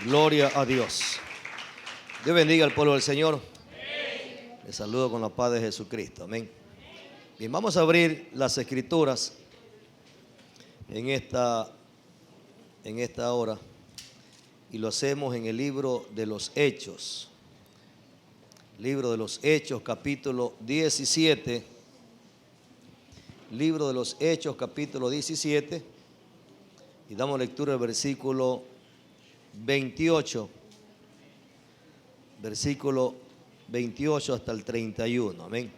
Gloria a Dios. Dios bendiga al pueblo del Señor. Les saludo con la paz de Jesucristo. Amén. Bien, vamos a abrir las Escrituras en esta hora y lo hacemos en el libro de los Hechos. Libro de los Hechos, capítulo 17. Libro de los Hechos, capítulo 17. Y damos lectura al versículo 28. Versículo 28 hasta el 31. Amén.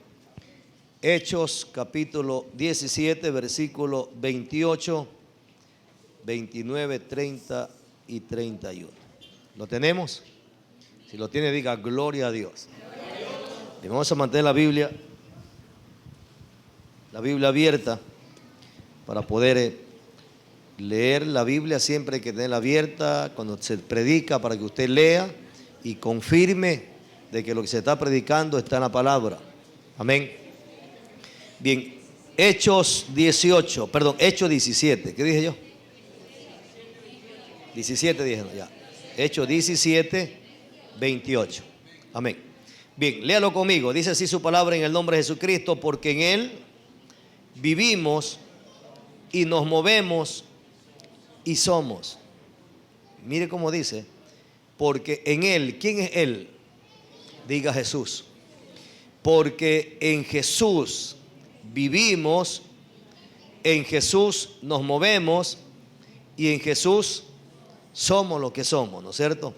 Hechos, capítulo 17, versículo 28, 29, 30 y 31. ¿Lo tenemos? Si lo tiene, diga gloria a Dios. Y vamos a mantener la Biblia abierta para poder leer la Biblia. Siempre hay que tenerla abierta cuando se predica, para que usted lea y confirme de que lo que se está predicando está en la palabra. Amén. Bien, Hechos 17. ¿Qué dije yo? 17 dije, ya. Hechos 17, 28. Amén. Bien, léalo conmigo. Dice así su palabra en el nombre de Jesucristo: porque en Él vivimos y nos movemos y somos. Mire cómo dice: porque en Él. ¿Quién es Él? Diga Jesús. Porque en Jesús vivimos, en Jesús nos movemos y en Jesús somos lo que somos, ¿no es cierto?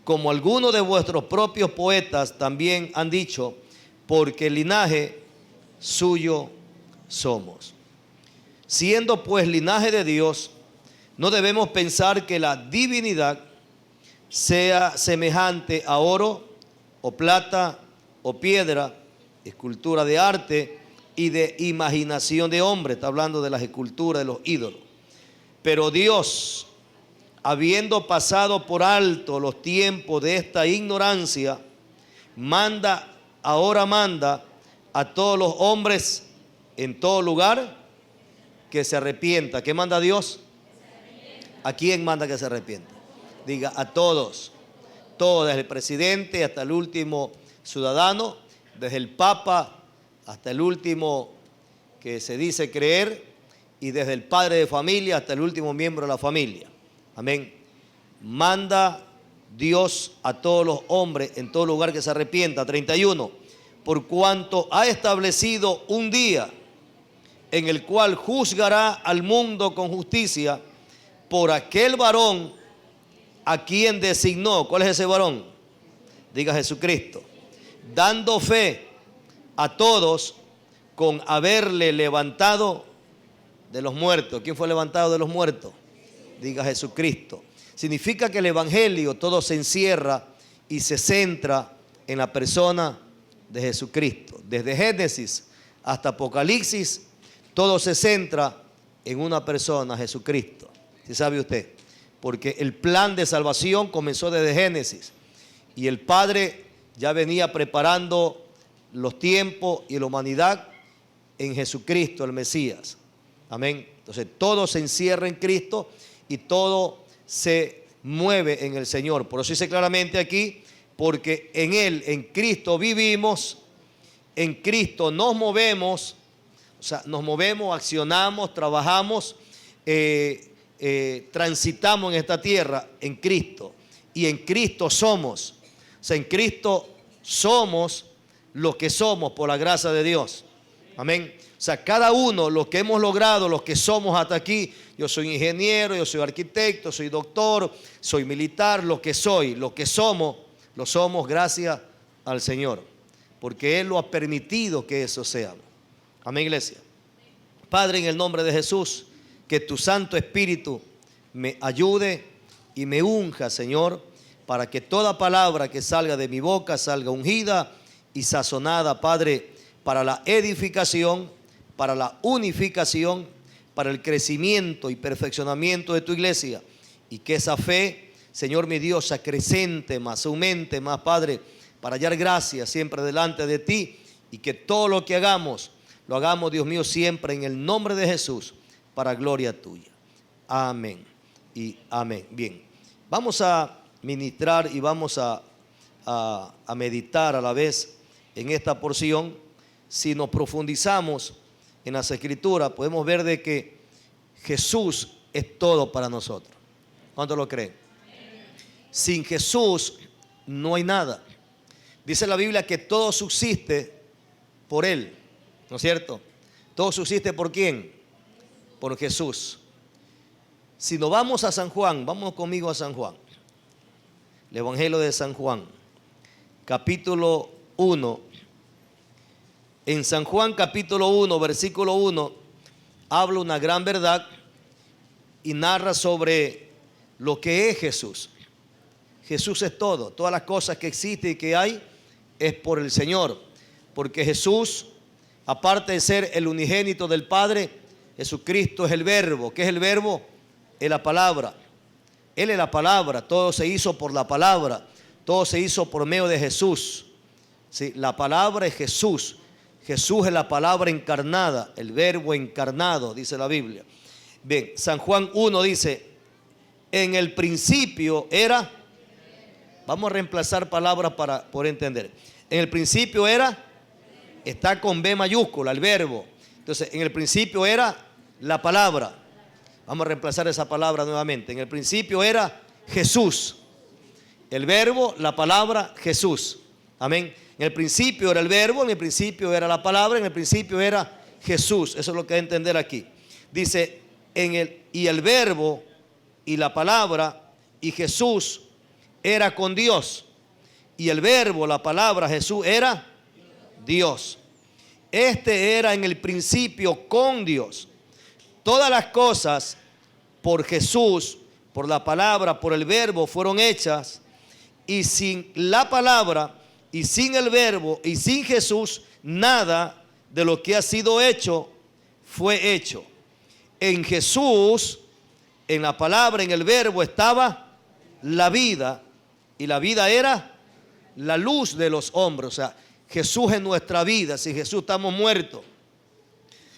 Como algunos de vuestros propios poetas también han dicho: porque linaje suyo somos. Siendo pues linaje de Dios, no debemos pensar que la divinidad sea semejante a oro o plata o piedra, escultura de arte y de imaginación de hombre. Está hablando de las esculturas de los ídolos. Pero Dios, habiendo pasado por alto los tiempos de esta ignorancia, ahora manda a todos los hombres en todo lugar que se arrepienta. ¿Qué manda Dios? ¿A quién manda que se arrepienta? Diga: a todos. Todos, desde el presidente hasta el último ciudadano, desde el Papa hasta el último que se dice creer, y desde el padre de familia hasta el último miembro de la familia. Amén. Manda Dios a todos los hombres en todo lugar que se arrepienta. 31. Por cuanto ha establecido un día en el cual juzgará al mundo con justicia por aquel varón a quien designó. ¿Cuál es ese varón? Diga Jesucristo. Dando fe a todos con haberle levantado de los muertos. ¿Quién fue levantado de los muertos? Diga Jesucristo. Significa que el evangelio todo se encierra y se centra en la persona de Jesucristo. Desde Génesis hasta Apocalipsis, todo se centra en una persona, Jesucristo. ¿Sí sabe usted? Porque el plan de salvación comenzó desde Génesis y el Padre ya venía preparando los tiempos y la humanidad en Jesucristo, el Mesías. Amén. Entonces todo se encierra en Cristo y todo se mueve en el Señor. Por eso dice claramente aquí: porque en Él, en Cristo vivimos, en Cristo nos movemos. O sea, nos movemos, accionamos, trabajamos, transitamos en esta tierra en Cristo, y en Cristo somos. O sea, en Cristo somos lo que somos por la gracia de Dios. Amén. O sea, cada uno, lo que hemos logrado, los que somos hasta aquí. Yo soy ingeniero, yo soy arquitecto, soy doctor, soy militar. Lo que soy, lo que somos, lo somos gracias al Señor, porque Él lo ha permitido que eso seamos. Amén, iglesia. Padre, en el nombre de Jesús, que tu Santo Espíritu me ayude y me unja, Señor, para que toda palabra que salga de mi boca salga ungida y sazonada, Padre, para la edificación, para la unificación, para el crecimiento y perfeccionamiento de tu iglesia. Y que esa fe, Señor mi Dios, se acrecente más, aumente más, Padre, para hallar gracia siempre delante de ti. Y que todo lo que hagamos, lo hagamos, Dios mío, siempre en el nombre de Jesús, para gloria tuya. Amén y amén. Bien, vamos a ministrar y vamos a meditar a la vez en esta porción, si nos profundizamos en las Escrituras, podemos ver de que Jesús es todo para nosotros. ¿Cuántos lo creen? Sin Jesús no hay nada. Dice la Biblia que todo subsiste por Él, ¿no es cierto? Todo subsiste ¿por quién? Por Jesús. Si nos vamos a San Juan, vamos conmigo a San Juan. El Evangelio de San Juan, capítulo 1. En San Juan capítulo 1, versículo 1, habla una gran verdad y narra sobre lo que es Jesús. Jesús es todo. Todas las cosas que existen y que hay es por el Señor. Porque Jesús, aparte de ser el unigénito del Padre, Jesucristo es el Verbo. ¿Qué es el Verbo? Es la palabra. Él es la palabra. Todo se hizo por la palabra. Todo se hizo por medio de Jesús. ¿Sí? La palabra es Jesús. Jesús es la palabra encarnada, el Verbo encarnado, dice la Biblia. Bien, San Juan 1 dice, en el principio era, vamos a reemplazar palabras para poder entender. En el principio era, está con B mayúscula, el verbo. Entonces, en el principio era la palabra. Vamos a reemplazar esa palabra nuevamente. En el principio era Jesús. El verbo, la palabra, Jesús. Amén. En el principio era el verbo, en el principio era la palabra, en el principio era Jesús. Eso es lo que hay que entender aquí. Dice, y el verbo y la palabra y Jesús era con Dios. Y el verbo, la palabra, Jesús era Dios. Este era en el principio con Dios. Todas las cosas por Jesús, por la palabra, por el verbo fueron hechas. Y sin la palabra y sin el verbo y sin Jesús, nada de lo que ha sido hecho fue hecho. En Jesús, en la palabra, en el verbo estaba la vida, y la vida era la luz de los hombres. O sea, Jesús es nuestra vida. Sin Jesús estamos muertos.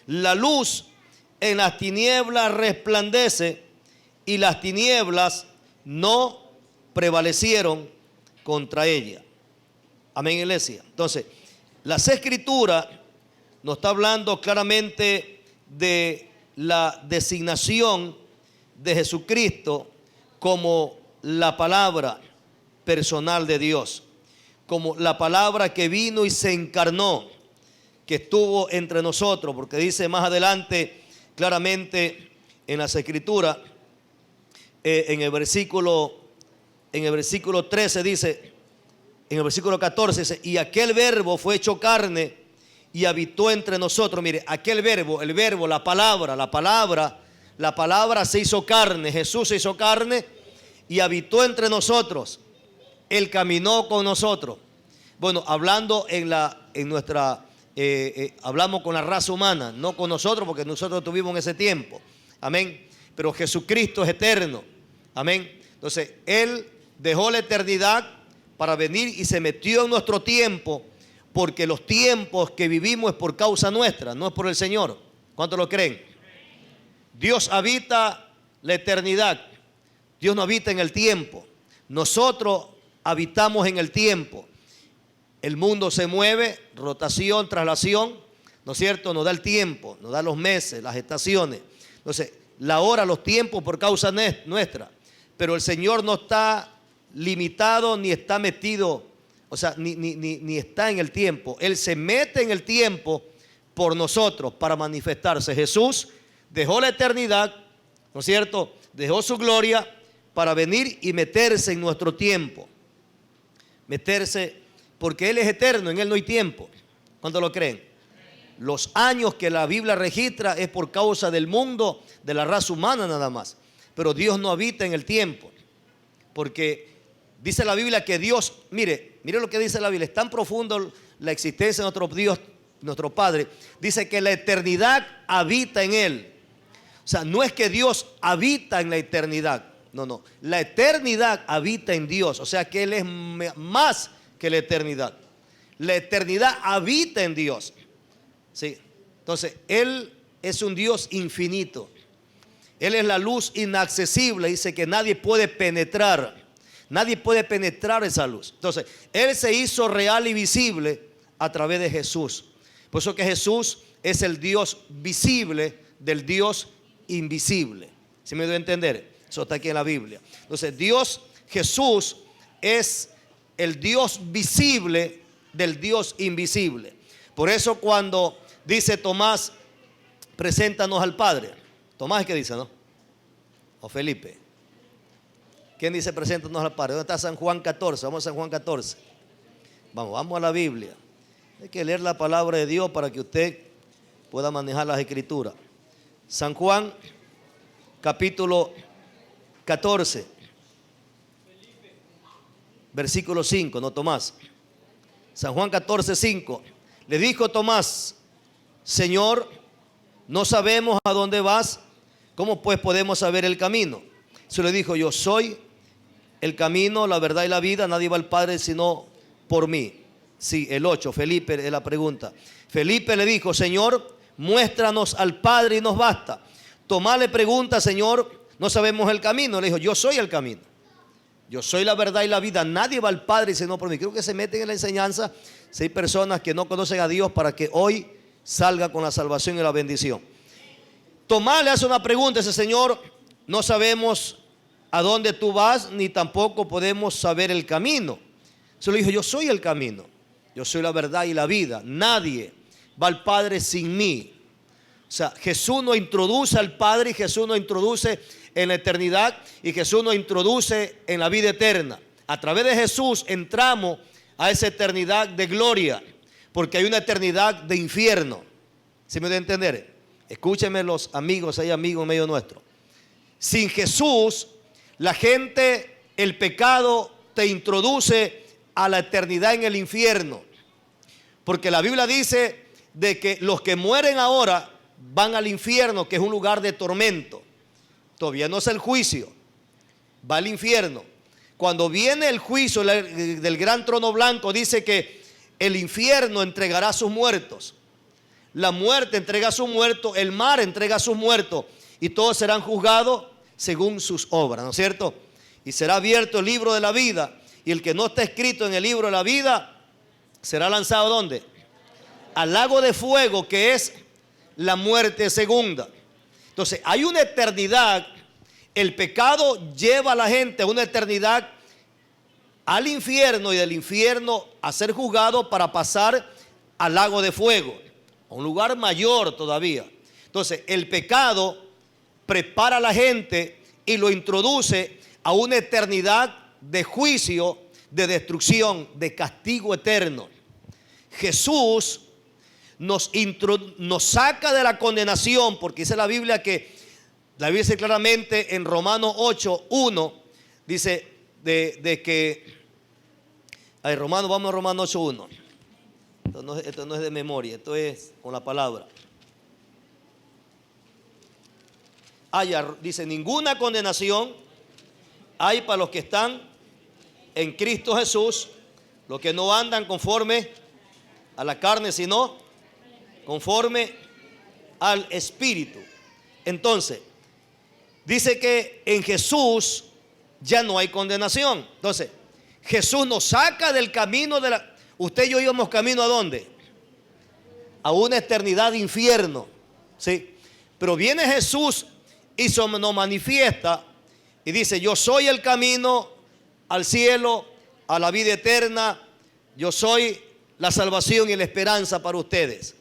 La luz en las tinieblas resplandece, y las tinieblas no prevalecieron contra ella. Amén, iglesia. Entonces, las Escrituras nos está hablando claramente de la designación de Jesucristo como la palabra personal de Dios, como la palabra que vino y se encarnó, que estuvo entre nosotros, porque dice más adelante claramente en las Escrituras, en el versículo 13 dice, en el versículo 14 dice, y aquel verbo fue hecho carne y habitó entre nosotros. Mire, aquel verbo, el verbo, la palabra se hizo carne. Jesús se hizo carne y habitó entre nosotros. Él caminó con nosotros. Bueno, hablando hablamos con la raza humana, no con nosotros, porque nosotros tuvimos en ese tiempo. Amén. Pero Jesucristo es eterno. Amén. Entonces, Él dejó la eternidad para venir y se metió en nuestro tiempo, porque los tiempos que vivimos es por causa nuestra, no es por el Señor. ¿Cuántos lo creen? Dios habita la eternidad. Dios no habita en el tiempo. Nosotros habitamos en el tiempo. El mundo se mueve, rotación, traslación, ¿no es cierto? Nos da el tiempo, nos da los meses, las estaciones. Entonces, la hora, los tiempos por causa nuestra. Pero el Señor no está limitado ni está metido, o sea, ni está en el tiempo. Él se mete en el tiempo por nosotros para manifestarse. Jesús dejó la eternidad, ¿no es cierto? Dejó su gloria para venir y meterse en nuestro tiempo. Meterse, porque Él es eterno, en Él no hay tiempo. ¿Cuántos lo creen? Los años que la Biblia registra es por causa del mundo, de la raza humana nada más. Pero Dios no habita en el tiempo. Porque dice la Biblia que Dios, mire lo que dice la Biblia, es tan profundo la existencia de nuestro Dios, nuestro Padre. Dice que la eternidad habita en Él. O sea, no es que Dios habita en la eternidad. No. La eternidad habita en Dios. O sea que Él es más que la eternidad. La eternidad habita en Dios. Sí. Entonces, Él es un Dios infinito. Él es la luz inaccesible. Dice que nadie puede penetrar. Nadie puede penetrar esa luz. Entonces, Él se hizo real y visible a través de Jesús. Por eso que Jesús es el Dios visible del Dios invisible. ¿Sí me doy a entender? Eso está aquí en la Biblia. Entonces, Jesús es el Dios visible del Dios invisible. Por eso cuando dice Tomás, preséntanos al Padre. Tomás, ¿qué dice, no? O Felipe. ¿Quién dice preséntanos al Padre? ¿Dónde está San Juan 14? Vamos a San Juan 14. Vamos a la Biblia. Hay que leer la palabra de Dios para que usted pueda manejar las escrituras. San Juan, capítulo 14, versículo 5, no Tomás. San Juan 14, 5. Le dijo Tomás, Señor, no sabemos a dónde vas, ¿cómo pues podemos saber el camino? Se le dijo, yo soy el camino, la verdad y la vida, nadie va al Padre sino por mí. Sí, el 8, Felipe es la pregunta. Felipe le dijo, Señor, muéstranos al Padre y nos basta. Tomás le pregunta, Señor, no sabemos el camino. Le dijo, yo soy el camino, yo soy la verdad y la vida, nadie va al Padre sino por mí. Creo que se meten en la enseñanza si hay personas que no conocen a Dios para que hoy salga con la salvación y la bendición. Tomás le hace una pregunta, dice, Señor, no sabemos a dónde tú vas, ni tampoco podemos saber el camino. Se le dijo, yo soy el camino, yo soy la verdad y la vida, nadie va al Padre sin mí. O sea, Jesús nos introduce al Padre y Jesús nos introduce en la eternidad y Jesús nos introduce en la vida eterna. A través de Jesús entramos a esa eternidad de gloria, porque hay una eternidad de infierno. ¿Sí me debe entender? Escúchenme los amigos, hay amigos en medio nuestro. Sin Jesús, la gente, el pecado te introduce a la eternidad en el infierno. Porque la Biblia dice de que los que mueren ahora van al infierno, que es un lugar de tormento. Todavía no es el juicio, va al infierno. Cuando viene el juicio del gran trono blanco, dice que el infierno entregará a sus muertos. La muerte entrega a sus muertos, el mar entrega a sus muertos, y todos serán juzgados según sus obras, ¿no es cierto? Y será abierto el libro de la vida, y el que no está escrito en el libro de la vida será lanzado ¿dónde? Al lago de fuego, que es la muerte segunda. Entonces hay una eternidad. El pecado lleva a la gente a una eternidad al infierno, y del infierno a ser juzgado para pasar al lago de fuego, a un lugar mayor todavía. Entonces el pecado prepara a la gente y lo introduce a una eternidad de juicio, de destrucción, de castigo eterno. Jesús nos saca de la condenación, porque dice la Biblia dice claramente en Romanos 8:1, dice de que, vamos a Romanos 8:1. Esto no es de memoria, esto es con la palabra. Dice, ninguna condenación hay para los que están en Cristo Jesús, los que no andan conforme a la carne, sino conforme al Espíritu. Entonces, dice que en Jesús ya no hay condenación. Entonces, Jesús nos saca del camino de la... Usted y yo íbamos camino ¿a dónde? A una eternidad de infierno, ¿sí? Pero viene Jesús y nos manifiesta y dice, yo soy el camino al cielo, a la vida eterna. Yo soy la salvación y la esperanza para ustedes,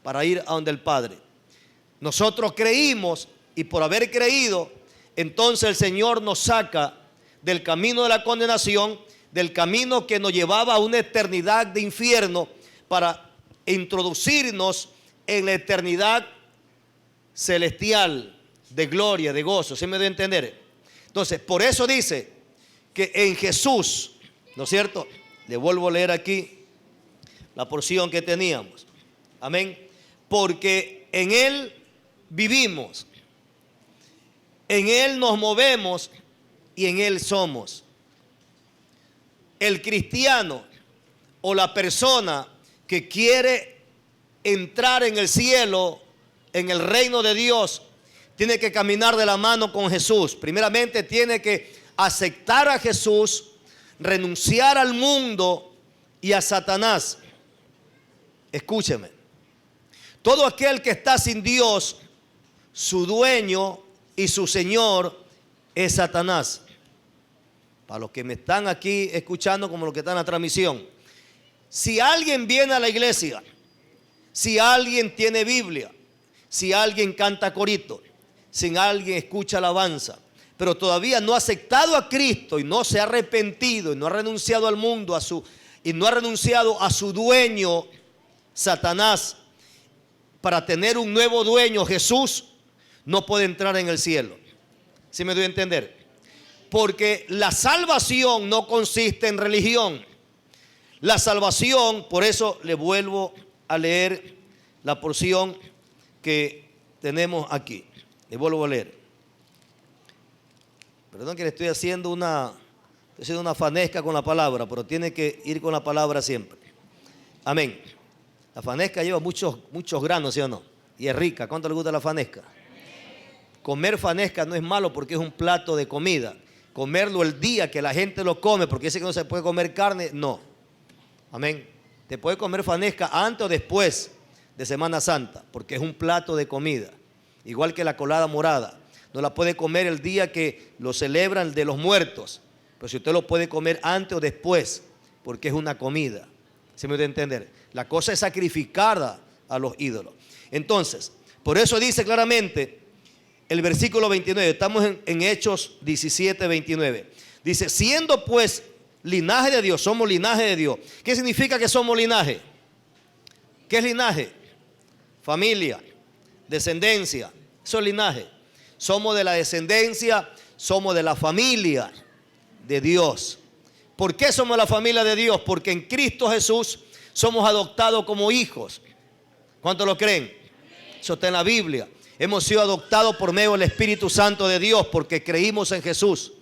para ir a donde el Padre. Nosotros creímos, y por haber creído, entonces el Señor nos saca del camino de la condenación, del camino que nos llevaba a una eternidad de infierno, para introducirnos en la eternidad celestial de gloria, de gozo. ¿Sí me debe entender? Entonces, por eso dice que en Jesús, ¿no es cierto? Le vuelvo a leer aquí la porción que teníamos. Amén. Porque en Él vivimos, en Él nos movemos y en Él somos. El cristiano o la persona que quiere entrar en el cielo, en el reino de Dios, tiene que caminar de la mano con Jesús. Primeramente tiene que aceptar a Jesús, renunciar al mundo y a Satanás. Escúcheme, todo aquel que está sin Dios, su dueño y su Señor es Satanás. Para los que me están aquí escuchando como los que están en la transmisión, si alguien viene a la iglesia, si alguien tiene Biblia, si alguien canta corito, si alguien escucha alabanza, pero todavía no ha aceptado a Cristo y no se ha arrepentido y no ha renunciado al mundo y no ha renunciado a su dueño Satanás para tener un nuevo dueño Jesús, no puede entrar en el cielo. ¿Sí me doy a entender? Porque la salvación no consiste en religión. La salvación, por eso le vuelvo a leer la porción que tenemos aquí. Le vuelvo a leer. Perdón que le estoy haciendo una fanesca con la palabra, pero tiene que ir con la palabra siempre. Amén. La fanesca lleva muchos granos, ¿sí o no? Y es rica. ¿Cuánto le gusta la fanesca? Comer fanesca no es malo porque es un plato de comida. Comerlo el día que la gente lo come, porque dice que no se puede comer carne, no. Amén. Te puede comer fanesca antes o después de Semana Santa, porque es un plato de comida. Igual que la colada morada. No la puede comer el día que lo celebran de los muertos. Pero si usted lo puede comer antes o después, porque es una comida. ¿Se me puede entender? La cosa es sacrificada a los ídolos. Entonces, por eso dice claramente el versículo 29. Estamos en Hechos 17, 29. Dice, siendo pues linaje de Dios, somos linaje de Dios. ¿Qué significa que somos linaje? ¿Qué es linaje? Familia, descendencia. Eso es linaje. Somos de la descendencia, somos de la familia de Dios. ¿Por qué somos la familia de Dios? Porque en Cristo Jesús somos adoptados como hijos. ¿Cuántos lo creen? Eso está en la Biblia. Hemos sido adoptados por medio del Espíritu Santo de Dios porque creímos en Jesús.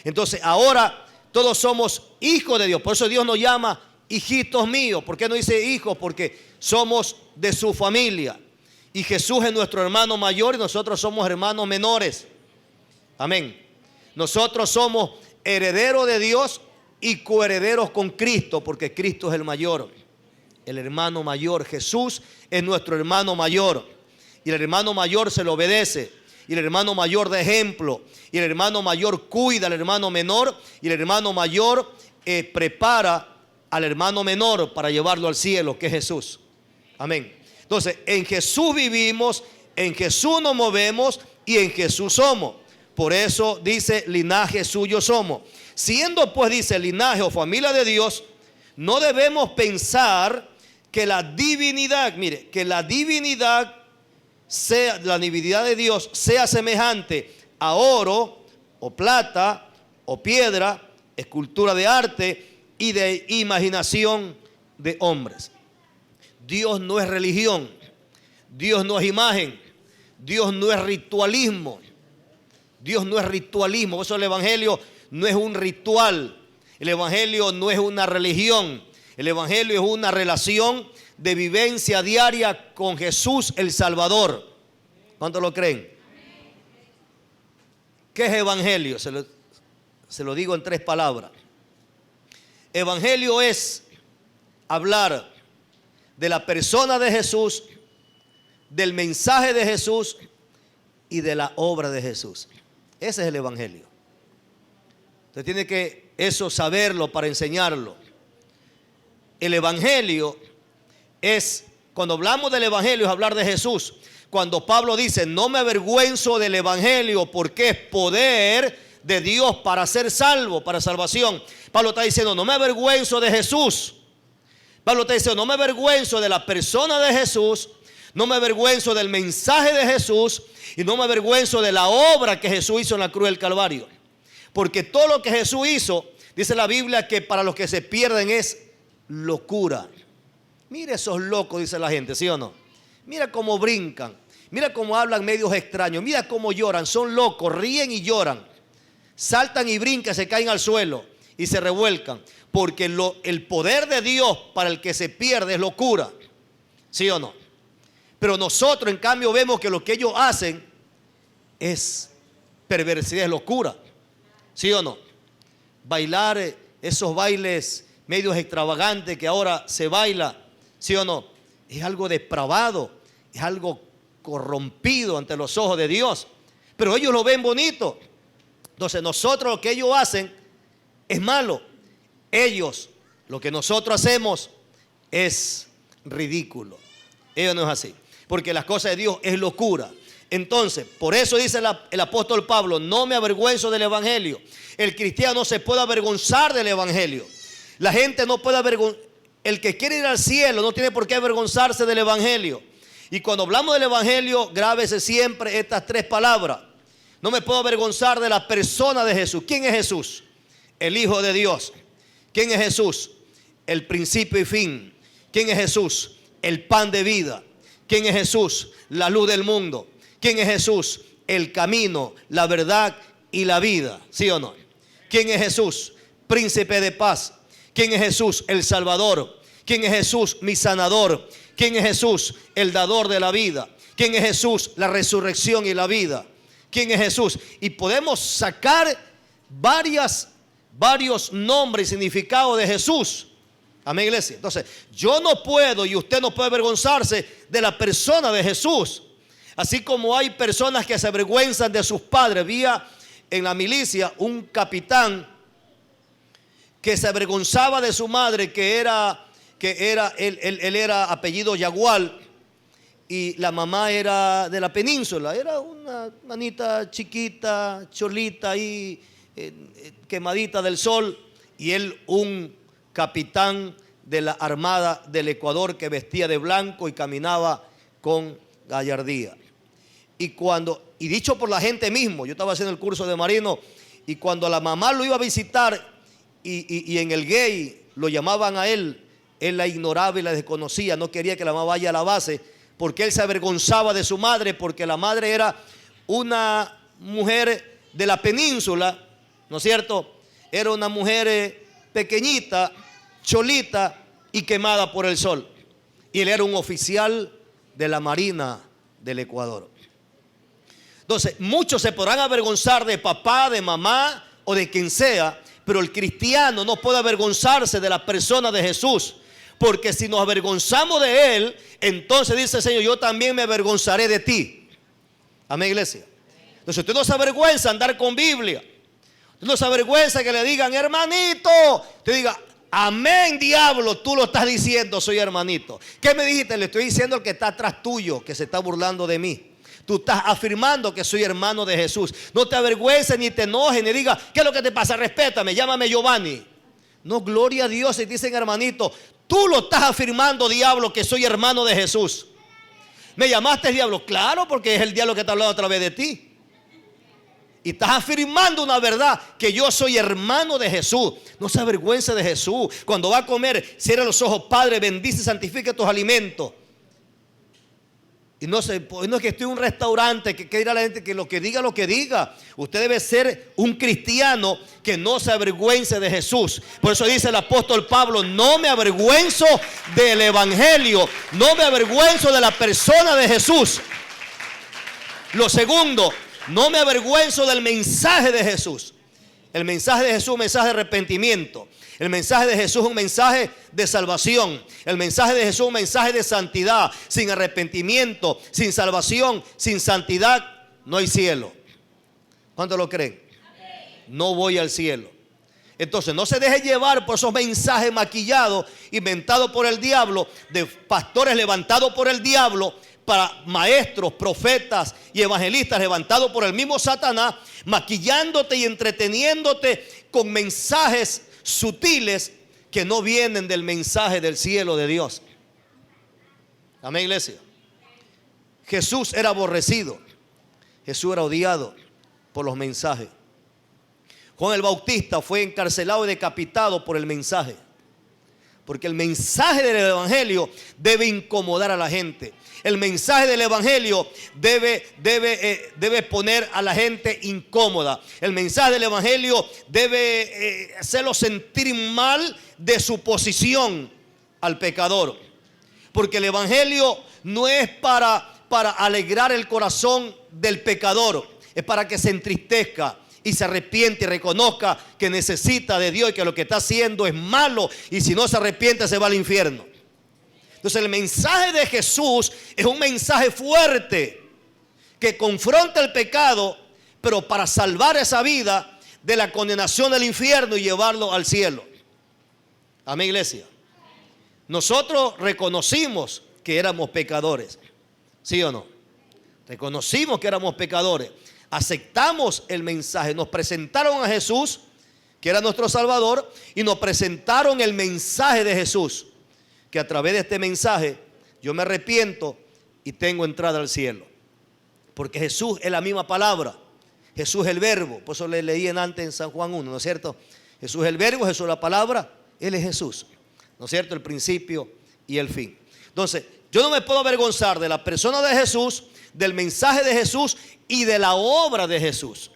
Entonces ahora todos somos hijos de Dios. Por eso Dios nos llama hijitos míos. ¿Por qué no dice hijos? Porque somos de su familia. Y Jesús es nuestro hermano mayor y nosotros somos hermanos menores. Amén. Nosotros somos herederos de Dios y coherederos con Cristo, porque Cristo es el mayor, el hermano mayor. Jesús es nuestro hermano mayor. Y el hermano mayor se le obedece. Y el hermano mayor da ejemplo. Y el hermano mayor cuida al hermano menor. Y el hermano mayor prepara al hermano menor para llevarlo al cielo, que es Jesús. Amén. Entonces, en Jesús vivimos, en Jesús nos movemos y en Jesús somos. Por eso dice, linaje suyo somos. Siendo pues, dice, linaje o familia de Dios, no debemos pensar que la divinidad, mire, que la divinidad de Dios sea semejante a oro o plata o piedra, escultura de arte y de imaginación de hombres. Dios no es religión, Dios no es imagen, Dios no es ritualismo. Dios no es ritualismo. Por eso el evangelio no es un ritual. El evangelio no es una religión. El evangelio es una relación de vivencia diaria con Jesús el Salvador. ¿Cuántos lo creen? ¿Qué es evangelio? Se lo digo en 3 palabras. Evangelio es hablar de la persona de Jesús, del mensaje de Jesús y de la obra de Jesús. Ese es el evangelio. Usted tiene que eso saberlo para enseñarlo. El evangelio es, cuando hablamos del evangelio, es hablar de Jesús. Cuando Pablo dice, no me avergüenzo del evangelio porque es poder de Dios para ser salvo, para salvación. Pablo está diciendo, no me avergüenzo de Jesús. Pablo está diciendo, no me avergüenzo de la persona de Jesús, no me avergüenzo del mensaje de Jesús y no me avergüenzo de la obra que Jesús hizo en la cruz del Calvario. Porque todo lo que Jesús hizo, dice la Biblia, que para los que se pierden es locura. Mira esos locos, dice la gente, ¿sí o no? Mira cómo brincan, mira cómo hablan medios extraños, mira cómo lloran, son locos, ríen y lloran, saltan y brincan, se caen al suelo y se revuelcan. Porque el poder de Dios para el que se pierde es locura, ¿sí o no? Pero nosotros en cambio vemos que lo que ellos hacen es perversidad, es locura, ¿sí o no? bailar esos bailes medios extravagantes que ahora se baila, ¿sí o no? Es algo depravado, es algo corrompido ante los ojos de Dios, pero ellos lo ven bonito. Entonces nosotros, lo que ellos hacen es malo. Ellos, lo que nosotros hacemos es ridículo. Ellos no es así, porque las cosas de Dios es locura. Entonces, por eso dice el apóstol Pablo: no me avergüenzo del evangelio. El cristiano no se puede avergonzar del evangelio. La gente no puede avergonzar. El que quiere ir al cielo no tiene por qué avergonzarse del evangelio. Y cuando hablamos del evangelio, grábese siempre estas tres palabras: no me puedo avergonzar de la persona de Jesús. ¿Quién es Jesús? El Hijo de Dios. ¿Quién es Jesús? El principio y fin. ¿Quién es Jesús? El pan de vida. ¿Quién es Jesús? La luz del mundo. ¿Quién es Jesús? El camino, la verdad y la vida. ¿Sí o no? ¿Quién es Jesús? Príncipe de paz. ¿Quién es Jesús? El Salvador. ¿Quién es Jesús? Mi sanador. ¿Quién es Jesús? El dador de la vida. ¿Quién es Jesús? La resurrección y la vida. ¿Quién es Jesús? Y podemos sacar varios nombres y significados de Jesús. Amén, iglesia. Entonces, yo no puedo y usted no puede avergonzarse de la persona de Jesús. Así como hay personas que se avergüenzan de sus padres. Había en la milicia un capitán que se avergonzaba de su madre, él era apellido Yagual, y la mamá era de la península. Era una manita chiquita, cholita ahí, quemadita del sol, y él un capitán de la Armada del Ecuador que vestía de blanco y caminaba con gallardía. Y dicho por la gente mismo, yo estaba haciendo el curso de marino, y cuando la mamá lo iba a visitar y en el gay lo llamaban a él la ignoraba y la desconocía. No quería que la mamá vaya a la base, porque él se avergonzaba de su madre, porque la madre era una mujer de la península, ¿no es cierto? Era una mujer pequeñita, cholita y quemada por el sol. Y él era un oficial de la Marina del Ecuador. Entonces, muchos se podrán avergonzar de papá, de mamá o de quien sea, pero el cristiano no puede avergonzarse de la persona de Jesús, porque si nos avergonzamos de él, entonces dice el Señor: yo también me avergonzaré de ti. Amén, iglesia. Entonces usted no se avergüenza andar con Biblia. Usted no se avergüenza que le digan hermanito. Usted diga: amén, diablo, tú lo estás diciendo, soy hermanito. ¿Qué me dijiste? Le estoy diciendo al que está atrás tuyo, que se está burlando de mí. Tú estás afirmando que soy hermano de Jesús. No te avergüences, ni te enojes, ni digas: ¿qué es lo que te pasa? Respétame, llámame Giovanni. No, gloria a Dios. Si dicen hermanito, tú lo estás afirmando, diablo, que soy hermano de Jesús. ¿Me llamaste diablo? Claro, porque es el diablo que está hablando a través de ti. Y estás afirmando una verdad, que yo soy hermano de Jesús. No se avergüence de Jesús. Cuando va a comer, cierra los ojos: Padre, bendice y santifica tus alimentos. Y no es que estoy en un restaurante que dirá la gente, que lo que diga. Usted debe ser un cristiano que no se avergüence de Jesús. Por eso dice el apóstol Pablo: no me avergüenzo del evangelio, no me avergüenzo de la persona de Jesús. Lo segundo, no me avergüenzo del mensaje de Jesús. El mensaje de Jesús es un mensaje de arrepentimiento. El mensaje de Jesús es un mensaje de salvación. El mensaje de Jesús es un mensaje de santidad. Sin arrepentimiento, sin salvación, sin santidad, no hay cielo. ¿Cuántos lo creen? No voy al cielo. Entonces no se deje llevar por esos mensajes maquillados, inventados por el diablo, de pastores levantados por el diablo, para maestros, profetas y evangelistas levantados por el mismo Satanás, maquillándote y entreteniéndote con mensajes sutiles que no vienen del mensaje del cielo de Dios. Amén, iglesia. Jesús era aborrecido, Jesús era odiado por los mensajes. Juan el Bautista fue encarcelado y decapitado por el mensaje, porque el mensaje del evangelio debe incomodar a la gente. El mensaje del evangelio debe poner a la gente incómoda. El mensaje del evangelio debe hacerlo sentir mal de su posición al pecador. Porque el evangelio no es para alegrar el corazón del pecador, es para que se entristezca y se arrepiente y reconozca que necesita de Dios y que lo que está haciendo es malo, y si no se arrepiente se va al infierno. Entonces el mensaje de Jesús es un mensaje fuerte que confronta el pecado, pero para salvar esa vida de la condenación del infierno y llevarlo al cielo. Amén, iglesia. Nosotros reconocimos que éramos pecadores, ¿sí o no? Reconocimos que éramos pecadores, aceptamos el mensaje, nos presentaron a Jesús, que era nuestro Salvador, y nos presentaron el mensaje de Jesús, que a través de este mensaje yo me arrepiento y tengo entrada al cielo. Porque Jesús es la misma palabra, Jesús es el verbo, por eso le leí antes en San Juan 1, ¿no es cierto? Jesús es el verbo, Jesús es la palabra, Él es Jesús, ¿no es cierto? El principio y el fin. Entonces, yo no me puedo avergonzar de la persona de Jesús, del mensaje de Jesús y de la obra de Jesús.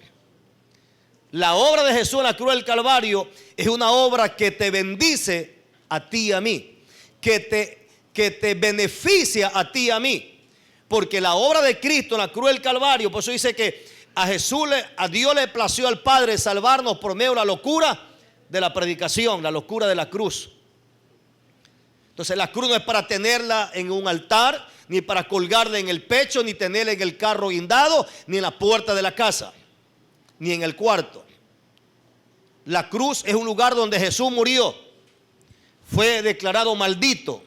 La obra de Jesús en la cruz del Calvario es una obra que te bendice a ti y a mí, que te beneficia a ti y a mí, porque la obra de Cristo en la cruz del Calvario, por eso dice que a Dios le plació al Padre salvarnos por medio de la locura de la predicación, la locura de la cruz. Entonces la cruz no es para tenerla en un altar, ni para colgarla en el pecho, ni tenerla en el carro guindado, ni en la puerta de la casa, ni en el cuarto. La cruz es un lugar donde Jesús murió. Fue declarado maldito,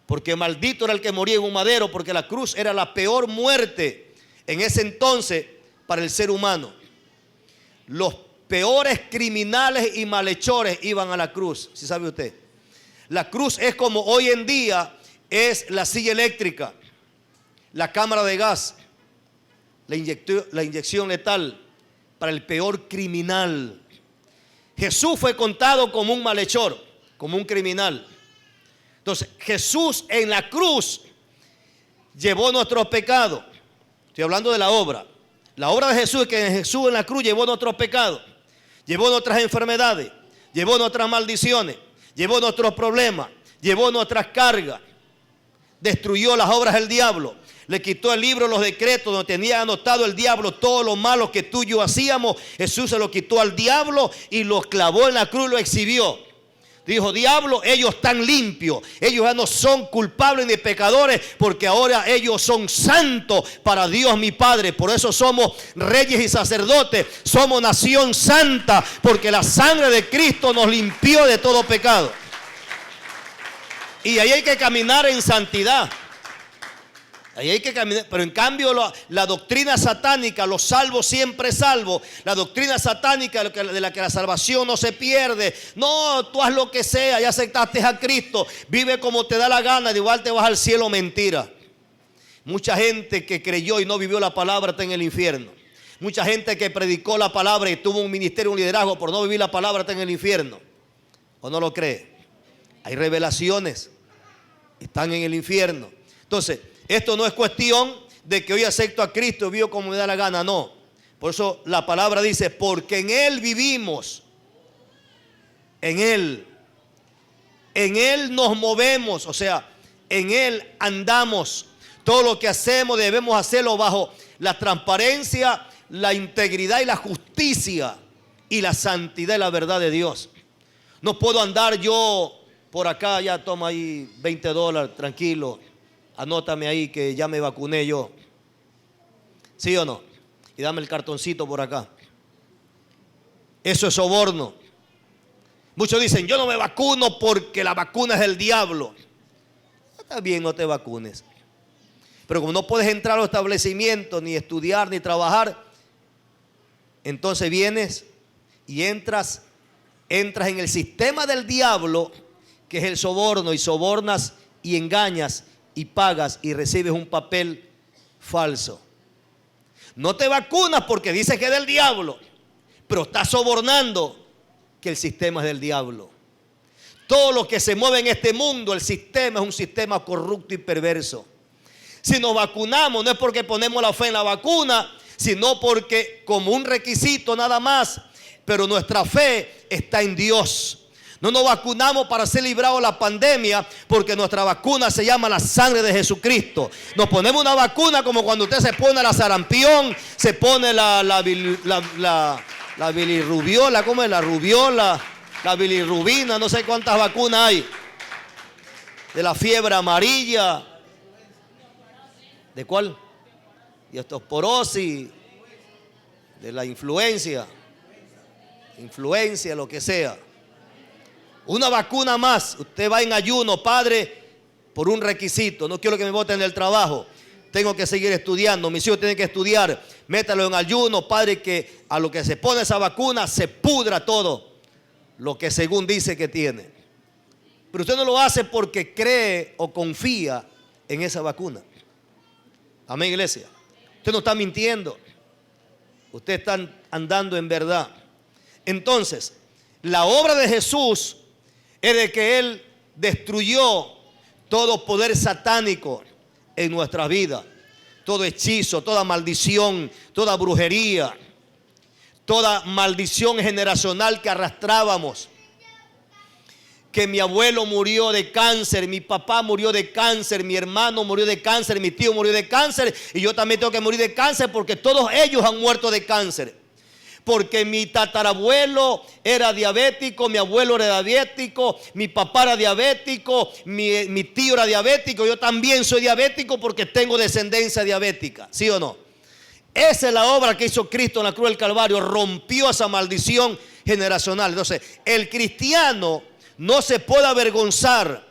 porque maldito era el que moría en un madero, porque la cruz era la peor muerte en ese entonces para el ser humano. Los peores criminales y malhechores iban a la cruz, ¿sí sabe usted? La cruz es como hoy en día es la silla eléctrica, la cámara de gas, la inyección letal para el peor criminal. Jesús fue contado como un malhechor, como un criminal. Entonces Jesús en la cruz llevó nuestros pecados. Estoy hablando de la obra. La obra de Jesús es que Jesús en la cruz llevó nuestros pecados, llevó nuestras enfermedades, llevó nuestras maldiciones, llevó nuestros problemas, llevó nuestras cargas, destruyó las obras del diablo, le quitó el libro de los decretos donde tenía anotado el diablo todo lo malo que tú y yo hacíamos. Jesús se lo quitó al diablo y lo clavó en la cruz y lo exhibió. Dijo: diablo, ellos están limpios, ellos ya no son culpables ni pecadores, porque ahora ellos son santos para Dios mi Padre. Por eso somos reyes y sacerdotes, somos nación santa, porque la sangre de Cristo nos limpió de todo pecado. Y ahí hay que caminar en santidad. Ahí hay que caminar, pero en cambio la doctrina satánica, los salvos siempre salvos, la doctrina satánica de la que la salvación no se pierde. No, tú haz lo que sea, ya aceptaste a Cristo, vive como te da la gana, de igual te vas al cielo. Mentira. Mucha gente que creyó y no vivió la palabra está en el infierno. Mucha gente que predicó la palabra y tuvo un ministerio, un liderazgo, por no vivir la palabra está en el infierno. ¿O no lo cree? Hay revelaciones, están en el infierno. Entonces, esto no es cuestión de que hoy acepto a Cristo y vivo como me da la gana, no. Por eso la palabra dice: porque en Él vivimos, en Él nos movemos, o sea, en Él andamos. Todo lo que hacemos debemos hacerlo bajo la transparencia, la integridad y la justicia y la santidad y la verdad de Dios. No puedo andar yo por acá, ya toma ahí $20, tranquilo. Anótame ahí que ya me vacuné yo. ¿Sí o no? Y dame el cartoncito por acá. Eso es soborno. Muchos dicen: yo no me vacuno porque la vacuna es del diablo. Está bien, no te vacunes. Pero como no puedes entrar a los establecimientos, ni estudiar, ni trabajar, entonces vienes y entras en el sistema del diablo, que es el soborno, y sobornas y engañas y pagas y recibes un papel falso. No te vacunas porque dices que es del diablo, pero estás sobornando que el sistema es del diablo. Todo lo que se mueve en este mundo, el sistema es un sistema corrupto y perverso. Si nos vacunamos no es porque ponemos la fe en la vacuna, sino porque como un requisito nada más, pero nuestra fe está en Dios. No nos vacunamos para ser librados de la pandemia, porque nuestra vacuna se llama la sangre de Jesucristo. Nos ponemos una vacuna como cuando usted se pone la sarampión, se pone la La bilirrubiola, ¿cómo es? La rubiola, la bilirrubina, no sé cuántas vacunas hay. De la fiebre amarilla. ¿De cuál? De osteoporosis, de la influencia, lo que sea. Una vacuna más. Usted va en ayuno, padre, por un requisito. No quiero que me voten del trabajo. Tengo que seguir estudiando. Mis hijos tienen que estudiar. Métalo en ayuno, padre, que a lo que se pone esa vacuna se pudra todo lo que según dice que tiene. Pero usted no lo hace porque cree o confía en esa vacuna. Amén, iglesia. Usted no está mintiendo. Usted está andando en verdad. Entonces, la obra de Jesús es de que Él destruyó todo poder satánico en nuestras vidas. Todo hechizo, toda maldición, toda brujería, toda maldición generacional que arrastrábamos. Que mi abuelo murió de cáncer, mi papá murió de cáncer, mi hermano murió de cáncer, mi tío murió de cáncer y yo también tengo que morir de cáncer porque todos ellos han muerto de cáncer. Porque mi tatarabuelo era diabético, mi abuelo era diabético, mi papá era diabético, mi tío era diabético, yo también soy diabético porque tengo descendencia diabética, ¿sí o no? Esa es la obra que hizo Cristo en la cruz del Calvario, rompió esa maldición generacional. Entonces, el cristiano no se puede avergonzar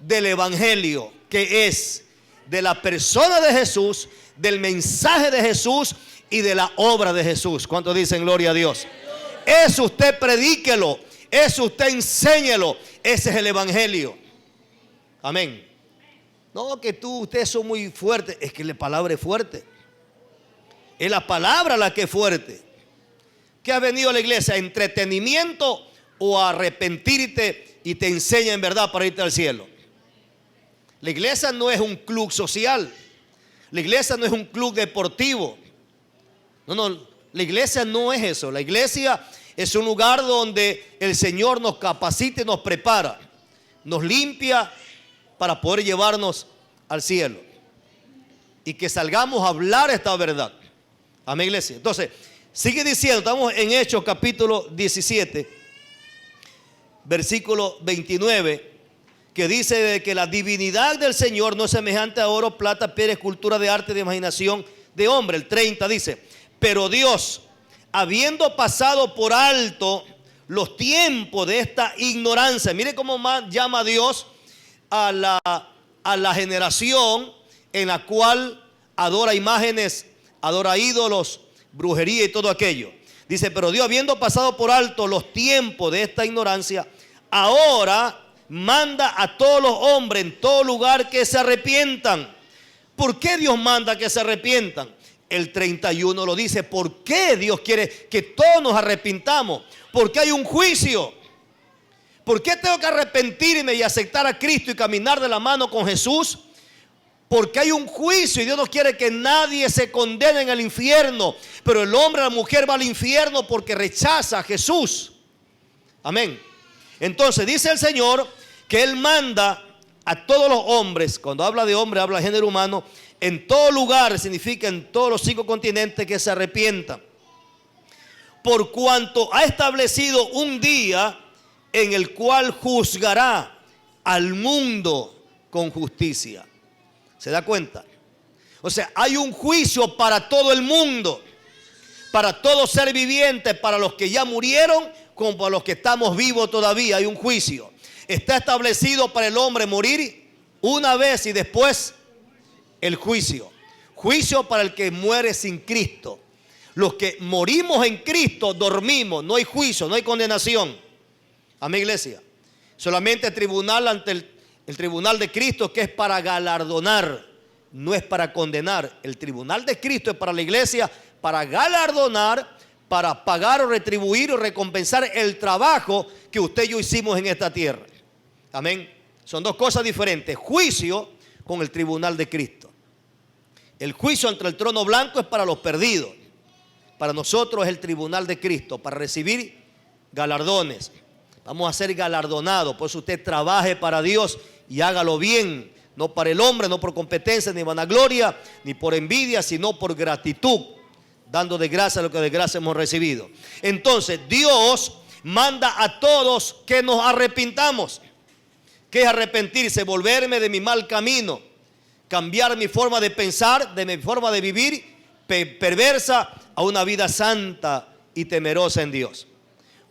del evangelio, que es de la persona de Jesús, del mensaje de Jesús y de la obra de Jesús. ¿Cuántos dicen gloria a Dios? Eso usted predíquelo, eso usted enséñelo. Ese es el evangelio. Amén. No, que ustedes son muy fuertes. Es que la palabra es fuerte. Es la palabra la que es fuerte. ¿Qué ha venido a la iglesia? ¿Entretenimiento o a arrepentirte y te enseña en verdad para irte al cielo? La iglesia no es un club social. La iglesia no es un club deportivo. No, la iglesia no es eso. La iglesia es un lugar donde el Señor nos capacita y nos prepara, nos limpia para poder llevarnos al cielo y que salgamos a hablar esta verdad. Amén, iglesia. Entonces, sigue diciendo, estamos en Hechos capítulo 17, versículo 29, que dice de que la divinidad del Señor no es semejante a oro, plata, piedra, escultura de arte, de imaginación de hombre. El 30 dice: pero Dios, habiendo pasado por alto los tiempos de esta ignorancia. Mire cómo llama Dios a la generación en la cual adora imágenes, adora ídolos, brujería y todo aquello. Dice, pero Dios, habiendo pasado por alto los tiempos de esta ignorancia, ahora manda a todos los hombres en todo lugar que se arrepientan. ¿Por qué Dios manda que se arrepientan? El 31 lo dice. ¿Por qué Dios quiere que todos nos arrepintamos? Porque hay un juicio. ¿Por qué tengo que arrepentirme y aceptar a Cristo y caminar de la mano con Jesús? Porque hay un juicio y Dios no quiere que nadie se condene en el infierno. Pero el hombre o la mujer va al infierno porque rechaza a Jesús. Amén. Entonces dice el Señor que Él manda a todos los hombres. Cuando habla de hombre, habla de género humano. En todo lugar, significa en todos los 5 continentes, que se arrepientan. Por cuanto ha establecido un día en el cual juzgará al mundo con justicia. ¿Se da cuenta? O sea, hay un juicio para todo el mundo, para todo ser viviente, para los que ya murieron como para los que estamos vivos todavía. Hay un juicio. Está establecido para el hombre morir una vez y después el juicio. Juicio para el que muere sin Cristo. Los que morimos en Cristo dormimos. No hay juicio, no hay condenación. Amén, iglesia. Solamente el tribunal ante el tribunal de Cristo, que es para galardonar, no es para condenar. El tribunal de Cristo es para la iglesia, para galardonar, para pagar o retribuir o recompensar el trabajo que usted y yo hicimos en esta tierra. Amén. Son dos cosas diferentes. Juicio con el tribunal de Cristo. El juicio ante el trono blanco es para los perdidos. Para nosotros es el tribunal de Cristo, para recibir galardones. Vamos a ser galardonados. Por eso usted trabaje para Dios y hágalo bien. No para el hombre, no por competencia ni vanagloria, ni por envidia, sino por gratitud. dando de gracia lo que de gracia hemos recibido. Entonces Dios manda a todos que nos arrepintamos. ¿Qué es arrepentirse? Volverme de mi mal camino, cambiar mi forma de pensar, de mi forma de vivir perversa a una vida santa y temerosa en Dios.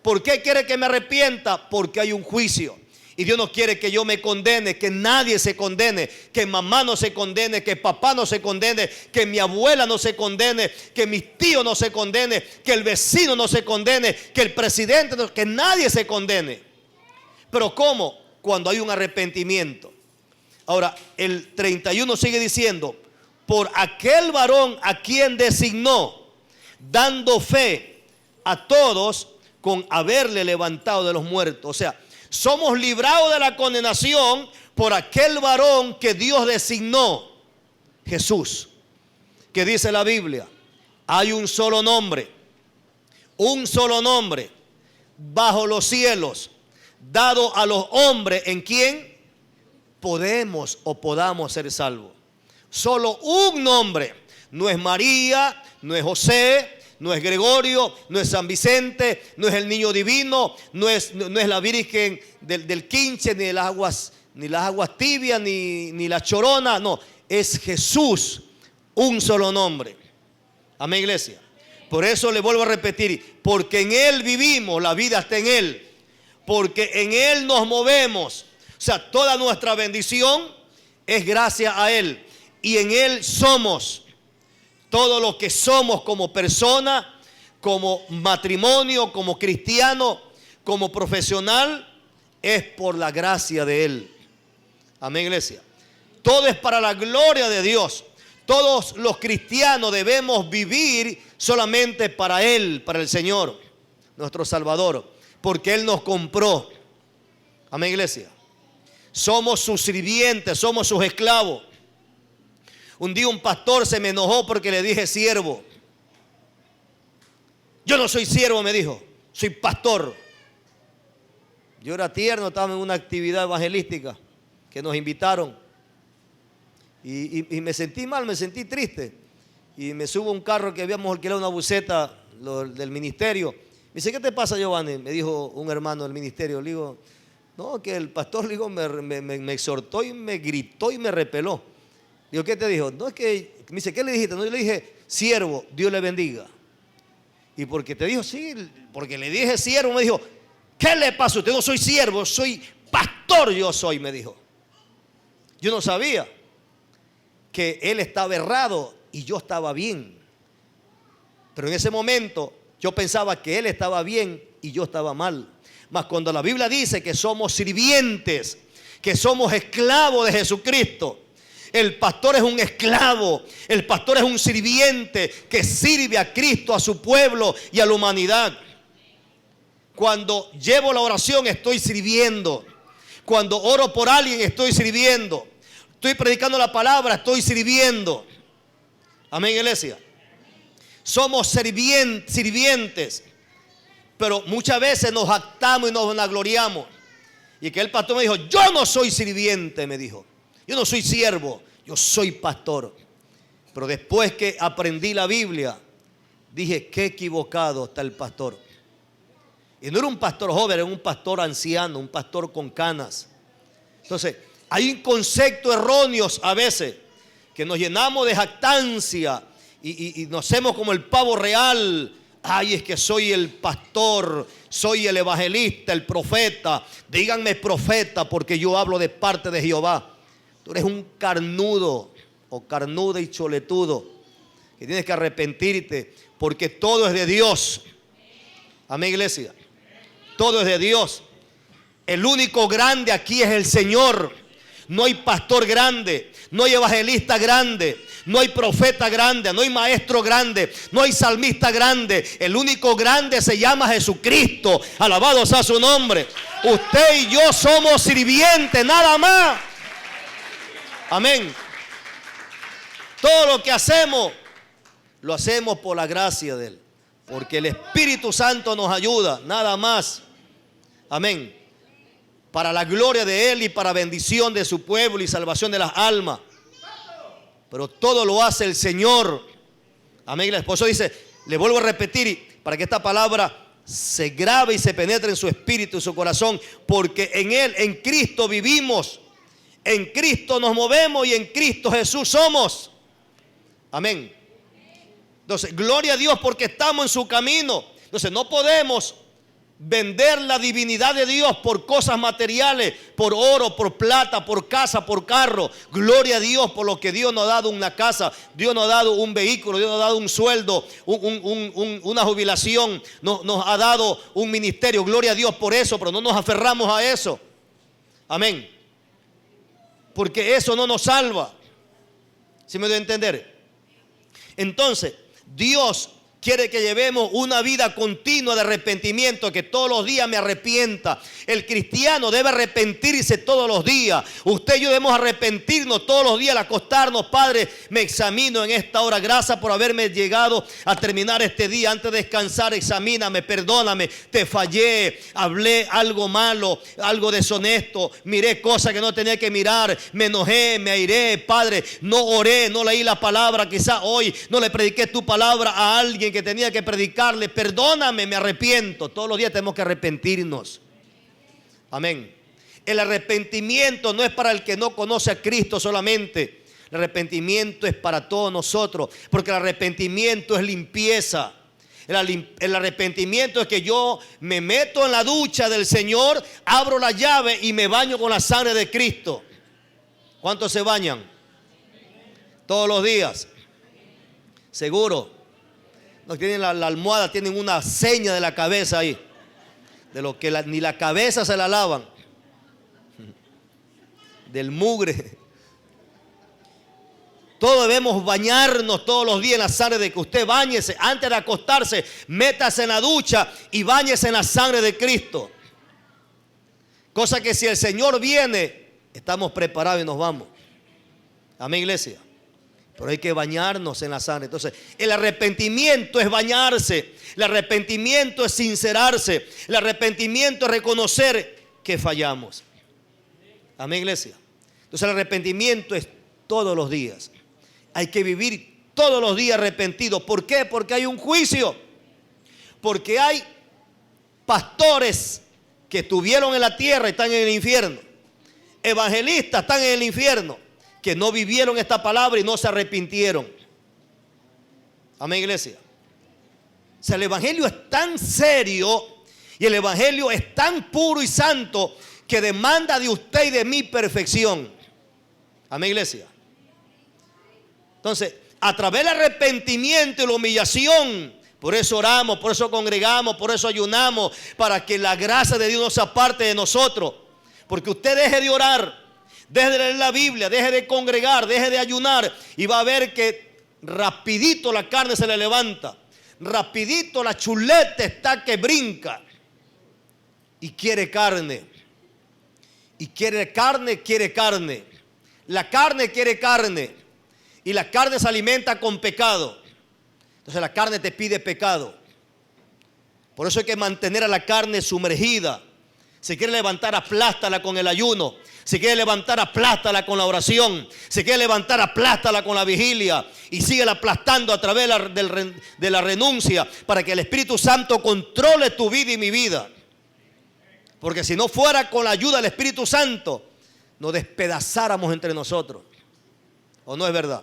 ¿Por qué quiere que me arrepienta? Porque hay un juicio. Y Dios no quiere que yo me condene, que nadie se condene, que mamá no se condene, que papá no se condene, que mi abuela no se condene, que mis tíos no se condene, que el vecino no se condene, que el presidente no, que nadie se condene. Pero ¿cómo? Cuando hay un arrepentimiento. Ahora, el 31 sigue diciendo: por aquel varón a quien designó, dando fe a todos con haberle levantado de los muertos. O sea, somos librados de la condenación por aquel varón que Dios designó, Jesús. Que dice la Biblia: hay un solo nombre bajo los cielos, dado a los hombres en quien podemos o podamos ser salvos. Solo un nombre. No es María, no es José, no es Gregorio, no es San Vicente, no es el niño divino, no es la Virgen del Quinche, ni las aguas tibias, ni la Chorona. No, es Jesús, un solo nombre. Amén, iglesia. Por eso le vuelvo a repetir: porque en Él vivimos, la vida está en Él. Porque en Él nos movemos. O sea, toda nuestra bendición es gracias a Él. Y en Él somos. Todo lo que somos como persona, como matrimonio, como cristiano, como profesional, es por la gracia de Él. Amén, iglesia. Todo es para la gloria de Dios. Todos los cristianos debemos vivir solamente para Él, para el Señor, nuestro Salvador, porque Él nos compró. Amén, iglesia. Somos sus sirvientes, somos sus esclavos. Un día un pastor se me enojó porque le dije siervo. Yo no soy siervo, me dijo, soy pastor. Yo era tierno, estaba en una actividad evangelística que nos invitaron. Y me sentí mal, me sentí triste. Y me subo a un carro que habíamos alquilado, una buseta del ministerio. Me dice: ¿qué te pasa, Giovanni? Me dijo un hermano del ministerio. Le digo: no, que el pastor, le digo, me exhortó y me gritó y me repeló. Digo: ¿qué te dijo? No, es que, me dice: ¿qué le dijiste? No, yo le dije: siervo, Dios le bendiga. Y porque te dijo, sí, porque le dije siervo, me dijo: ¿qué le pasa a usted? No soy siervo, soy pastor, yo soy, me dijo. Yo no sabía que él estaba errado y yo estaba bien. Pero en ese momento yo pensaba que él estaba bien y yo estaba mal. Mas cuando la Biblia dice que somos sirvientes, que somos esclavos de Jesucristo, el pastor es un esclavo, el pastor es un sirviente que sirve a Cristo, a su pueblo y a la humanidad. Cuando llevo la oración estoy sirviendo. Cuando oro por alguien estoy sirviendo. Estoy predicando la palabra, estoy sirviendo. Amén, iglesia. Somos sirvientes, pero muchas veces nos jactamos y nos vanagloriamos. Y que el pastor me dijo: yo no soy sirviente, me dijo. Yo no soy siervo, yo soy pastor. Pero después que aprendí la Biblia, dije: qué equivocado está el pastor. Y no era un pastor joven, era un pastor anciano, un pastor con canas. Entonces, hay un concepto erróneos a veces, que nos llenamos de jactancia y nos hacemos como el pavo real. Ay, es que soy el pastor, soy el evangelista, el profeta. Díganme profeta, porque yo hablo de parte de Jehová. Tú eres un carnudo o carnuda y choletudo, que tienes que arrepentirte, porque todo es de Dios. Amén, iglesia. Todo es de Dios. El único grande aquí es el Señor. No hay pastor grande, no hay evangelista grande, no hay profeta grande, no hay maestro grande, no hay salmista grande. El único grande se llama Jesucristo. Alabado sea su nombre. Usted y yo somos sirvientes, nada más. Amén. Todo lo que hacemos, lo hacemos por la gracia de Él, porque el Espíritu Santo nos ayuda, nada más. Amén. Para la gloria de Él y para bendición de su pueblo y salvación de las almas. Pero todo lo hace el Señor. Amén. Por eso dice: Le vuelvo a repetir para que esta palabra se grabe y se penetre en su espíritu y su corazón, porque en Él, en Cristo vivimos, en Cristo nos movemos y en Cristo Jesús somos. Amén. Entonces, gloria a Dios porque estamos en su camino. Entonces, no podemos vender la divinidad de Dios por cosas materiales, por oro, por plata, por casa, por carro. Gloria a Dios por lo que Dios nos ha dado una casa, Dios nos ha dado un vehículo, Dios nos ha dado un sueldo, una jubilación, nos ha dado un ministerio. Gloria a Dios por eso, pero no nos aferramos a eso. Amén. Porque eso no nos salva. ¿Sí me doy a entender? Entonces, Dios quiere que llevemos una vida continua de arrepentimiento, que todos los días me arrepienta. El cristiano debe arrepentirse todos los días. Usted y yo debemos arrepentirnos todos los días al acostarnos. Padre, me examino en esta hora. Gracias por haberme llegado a terminar este día. Antes de descansar, examíname, perdóname. Te fallé, hablé algo malo, algo deshonesto. Miré cosas que no tenía que mirar. Me enojé, me airé. Padre, no oré, no leí la palabra. Quizá hoy no le prediqué tu palabra a alguien que tenía que predicarle. Perdóname, me arrepiento. Todos los días tenemos que arrepentirnos. Amén. El arrepentimiento no es para el que no conoce a Cristo solamente. El arrepentimiento es para todos nosotros, porque el arrepentimiento es limpieza. El arrepentimiento es que yo me meto en la ducha del Señor, abro la llave y me baño con la sangre de Cristo. ¿Cuántos se bañan? Todos los días. Seguro. No tienen la almohada, tienen una seña de la cabeza ahí, de lo que ni la cabeza se la lavan, del mugre. Todos debemos bañarnos todos los días en la sangre de que usted báñese antes de acostarse, métase en la ducha y báñese en la sangre de Cristo. Cosa que si el Señor viene, estamos preparados y nos vamos. Amén, iglesia. Pero hay que bañarnos en la sangre. Entonces, el arrepentimiento es bañarse. El arrepentimiento es sincerarse. El arrepentimiento es reconocer que fallamos. Amén, iglesia. Entonces, el arrepentimiento es todos los días. Hay que vivir todos los días arrepentidos. ¿Por qué? Porque hay un juicio. Porque hay pastores que estuvieron en la tierra y están en el infierno. Evangelistas están en el infierno, que no vivieron esta palabra y no se arrepintieron. Amén, iglesia. O sea, el evangelio es tan serio y el evangelio es tan puro y santo que demanda de usted y de mí perfección. Amén, iglesia. Entonces, a través del arrepentimiento y la humillación, por eso oramos, por eso congregamos, por eso ayunamos, para que la gracia de Dios no se aparte de nosotros. Porque usted deje de orar, deje de leer la Biblia, deje de congregar, deje de ayunar y va a ver que rapidito la carne se le levanta. Rapidito la chuleta está que brinca y quiere carne. Y quiere carne, quiere carne. La carne quiere carne y la carne se alimenta con pecado. Entonces la carne te pide pecado. Por eso hay que mantener a la carne sumergida. Si quiere levantar, aplástala con el ayuno. Si quiere levantar, aplástala con la oración. Si quiere levantar, aplástala con la vigilia. Y síguela aplastando a través de la renuncia, para que el Espíritu Santo controle tu vida y mi vida. Porque si no fuera con la ayuda del Espíritu Santo, nos despedazáramos entre nosotros. ¿O no es verdad?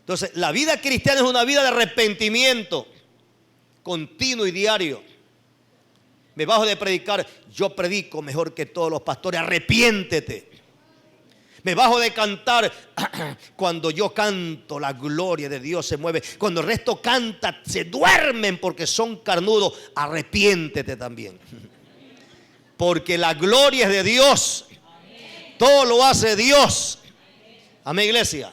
Entonces, la vida cristiana es una vida de arrepentimiento continuo y diario. Me bajo de predicar, yo predico mejor que todos los pastores, arrepiéntete. Me bajo de cantar, cuando yo canto la gloria de Dios se mueve. Cuando el resto canta, se duermen porque son carnudos, arrepiéntete también. Porque la gloria es de Dios. Todo lo hace Dios. Amén, iglesia.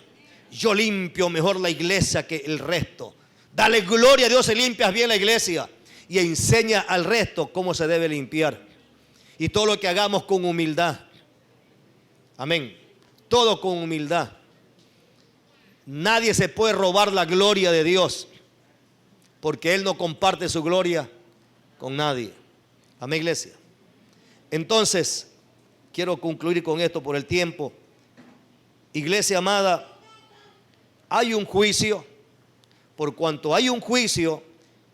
Yo limpio mejor la iglesia que el resto. Dale gloria a Dios si limpias bien la iglesia. Y enseña al resto cómo se debe limpiar. Y todo lo que hagamos con humildad. Amén. Todo con humildad. Nadie se puede robar la gloria de Dios, porque Él no comparte su gloria con nadie. Amén, iglesia. Entonces, quiero concluir con esto por el tiempo. Iglesia amada, hay un juicio. por cuanto hay un juicio,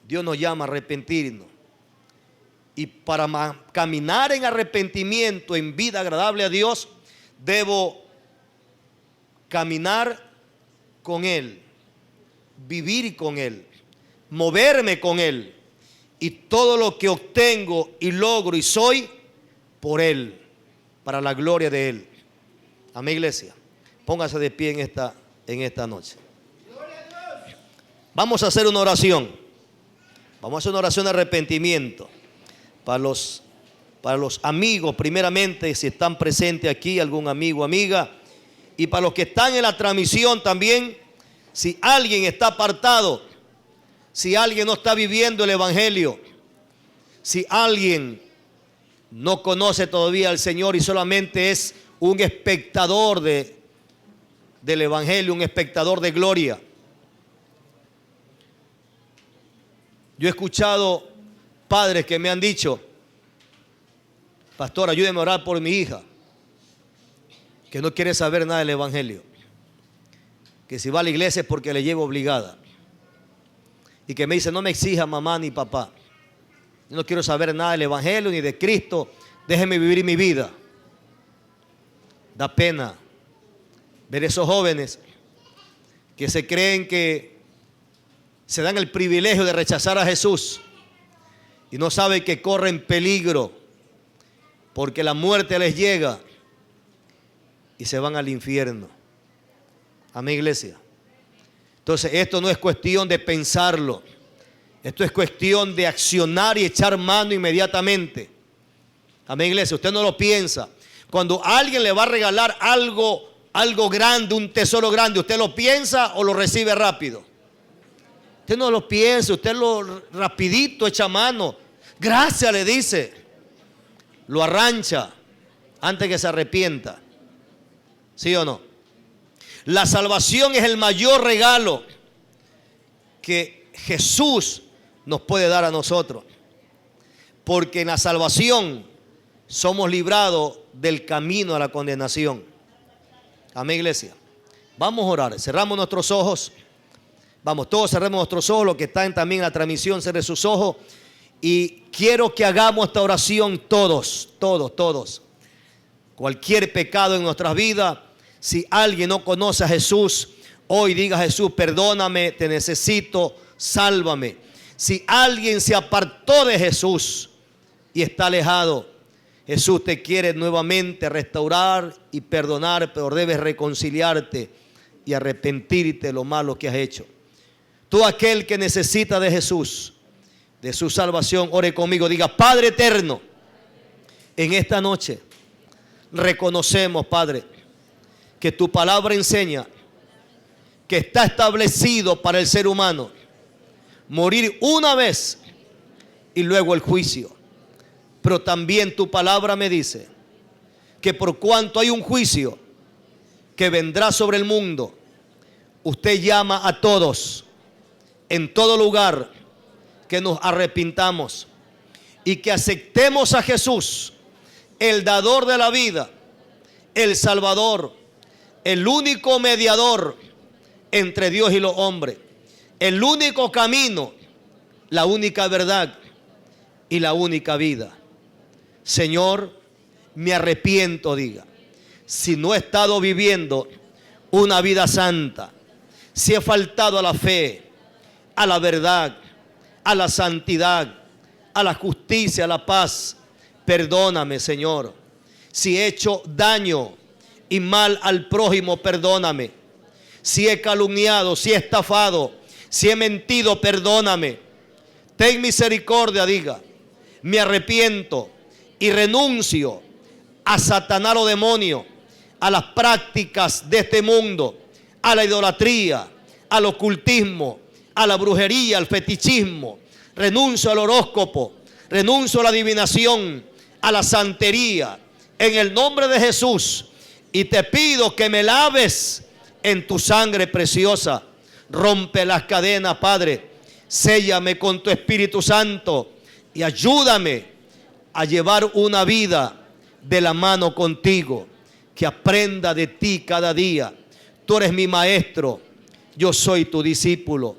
Dios nos llama a arrepentirnos. Y para caminar en arrepentimiento, en vida agradable a Dios, debo caminar con Él, vivir con Él, moverme con Él. Y todo lo que obtengo y logro y soy, por Él, para la gloria de Él. Amén, iglesia. Póngase de pie en esta noche. Vamos a hacer una oración. Vamos a hacer una oración de arrepentimiento. Para los amigos, primeramente, si están presentes aquí, algún amigo o amiga. Y para los que están en la transmisión también, si alguien está apartado, si alguien no está viviendo el Evangelio, si alguien no conoce todavía al Señor y solamente es un espectador del Evangelio, un espectador de gloria. Yo he escuchado padres que me han dicho: pastor, ayúdeme a orar por mi hija, que no quiere saber nada del Evangelio, que si va a la iglesia es porque le llevo obligada, y que me dice: no me exija mamá ni papá, yo no quiero saber nada del Evangelio ni de Cristo, déjeme vivir mi vida. Da pena ver esos jóvenes que se creen que se dan el privilegio de rechazar a Jesús y no saben que corren peligro porque la muerte les llega y se van al infierno. Amén, iglesia. Entonces esto no es cuestión de pensarlo, esto es cuestión de accionar y echar mano inmediatamente. Amén, iglesia. Usted no lo piensa. Cuando alguien le va a regalar algo grande, un tesoro grande, ¿usted lo piensa o lo recibe rápido? Usted no lo piensa, usted lo rapidito echa mano. Gracias le dice. Lo arrancha antes que se arrepienta. ¿Sí o no? La salvación es el mayor regalo que Jesús nos puede dar a nosotros. Porque en la salvación somos librados del camino a la condenación. Amén, iglesia. Vamos a orar. Cerramos nuestros ojos. Vamos, todos cerremos nuestros ojos. Los que están también en la transmisión, cierren sus ojos. Y quiero que hagamos esta oración todos. Cualquier pecado en nuestras vidas, si alguien no conoce a Jesús, hoy diga: Jesús, perdóname, te necesito, sálvame. Si alguien se apartó de Jesús y está alejado, Jesús te quiere nuevamente restaurar y perdonar, pero debes reconciliarte y arrepentirte de lo malo que has hecho. Todo aquel que necesita de Jesús, de su salvación, ore conmigo. Diga: Padre eterno, en esta noche reconocemos, Padre, que tu palabra enseña que está establecido para el ser humano morir una vez y luego el juicio. Pero también tu palabra me dice que por cuanto hay un juicio que vendrá sobre el mundo, usted llama a todos, en todo lugar, que nos arrepintamos y que aceptemos a Jesús, el dador de la vida, el Salvador, el único mediador entre Dios y los hombres, el único camino, la única verdad y la única vida. Señor, me arrepiento, diga, si no he estado viviendo una vida santa, si he faltado a la fe, a la verdad, a la santidad, a la justicia, a la paz, perdóname, Señor. Si he hecho daño y mal al prójimo, perdóname. Si he calumniado, si he estafado, si he mentido, perdóname. Ten misericordia, diga, me arrepiento y renuncio a Satanás o demonio, a las prácticas de este mundo, a la idolatría, al ocultismo, a la brujería, al fetichismo. Renuncio al horóscopo, renuncio a la adivinación, a la santería, en el nombre de Jesús. Y te pido que me laves en tu sangre preciosa. Rompe las cadenas, Padre. Séllame con tu Espíritu Santo y ayúdame a llevar una vida de la mano contigo, que aprenda de ti cada día. Tú eres mi maestro, yo soy tu discípulo.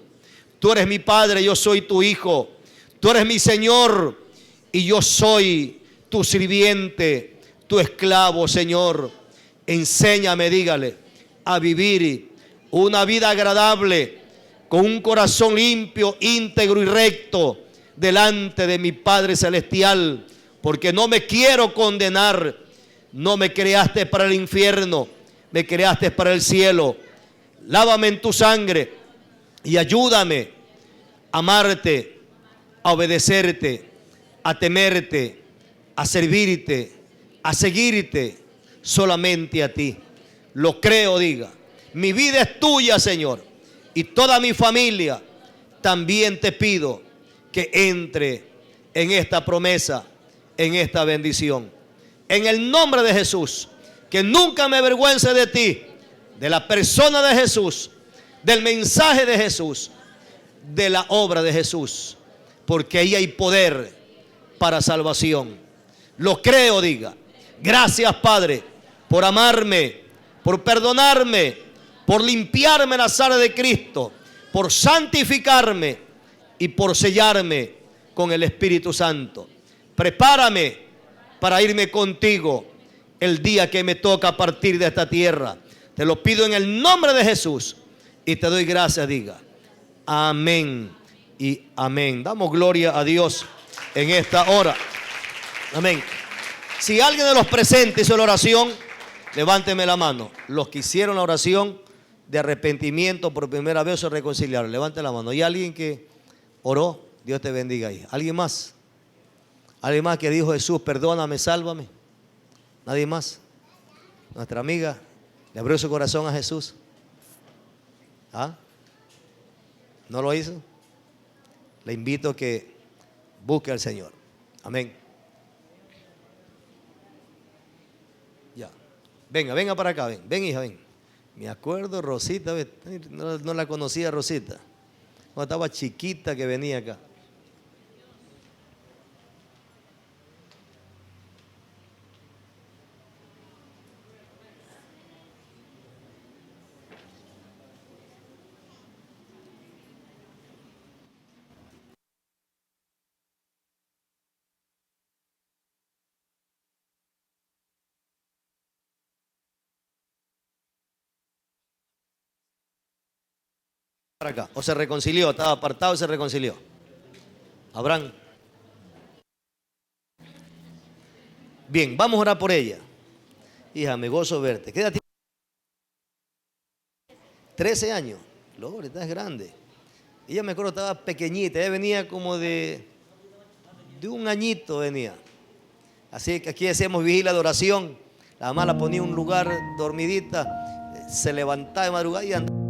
Tú eres mi Padre, yo soy tu Hijo. Tú eres mi Señor y yo soy tu sirviente, tu esclavo, Señor. Enséñame, dígale, a vivir una vida agradable, con un corazón limpio, íntegro y recto, delante de mi Padre Celestial, porque no me quiero condenar. No me creaste para el infierno, me creaste para el cielo. Lávame en tu sangre y ayúdame a amarte, a obedecerte, a temerte, a servirte, a seguirte solamente a ti. Lo creo, diga. Mi vida es tuya, Señor, y toda mi familia. También te pido que entre en esta promesa, en esta bendición. En el nombre de Jesús, que nunca me avergüence de ti, de la persona de Jesús, del mensaje de Jesús, de la obra de Jesús, porque ahí hay poder para salvación. Lo creo, diga. Gracias, Padre, por amarme, por perdonarme, por limpiarme la sangre de Cristo, por santificarme y por sellarme con el Espíritu Santo. Prepárame para irme contigo el día que me toca partir de esta tierra. Te lo pido en el nombre de Jesús y te doy gracias, diga. Amén y amén. Damos gloria a Dios en esta hora. Amén. Si alguien de los presentes hizo la oración, levánteme la mano. Los que hicieron la oración de arrepentimiento por primera vez o se reconciliaron, levante la mano. ¿Hay alguien que oró? Dios te bendiga ahí. ¿Alguien más? ¿Alguien más que dijo: Jesús, perdóname, sálvame? ¿Nadie más? Nuestra amiga le abrió su corazón a Jesús. ¿Ah? ¿No lo hizo? Le invito a que busque al Señor. Amén. Ya. Venga para acá, ven hija, ven. Me acuerdo, Rosita, no la conocía, Rosita. Cuando estaba chiquita que venía acá. Para acá. O se reconcilió, estaba apartado y se reconcilió. Abraham. Bien, vamos a orar por ella. Hija, me gozo verte. ¿Qué edad tiene? 13 años. Gloria, estás grande. Ella me acuerdo estaba pequeñita. Ella venía como de un añito venía. Así que aquí hacíamos vigilia de oración. La mamá la ponía en un lugar dormidita. Se levantaba de madrugada y andaba.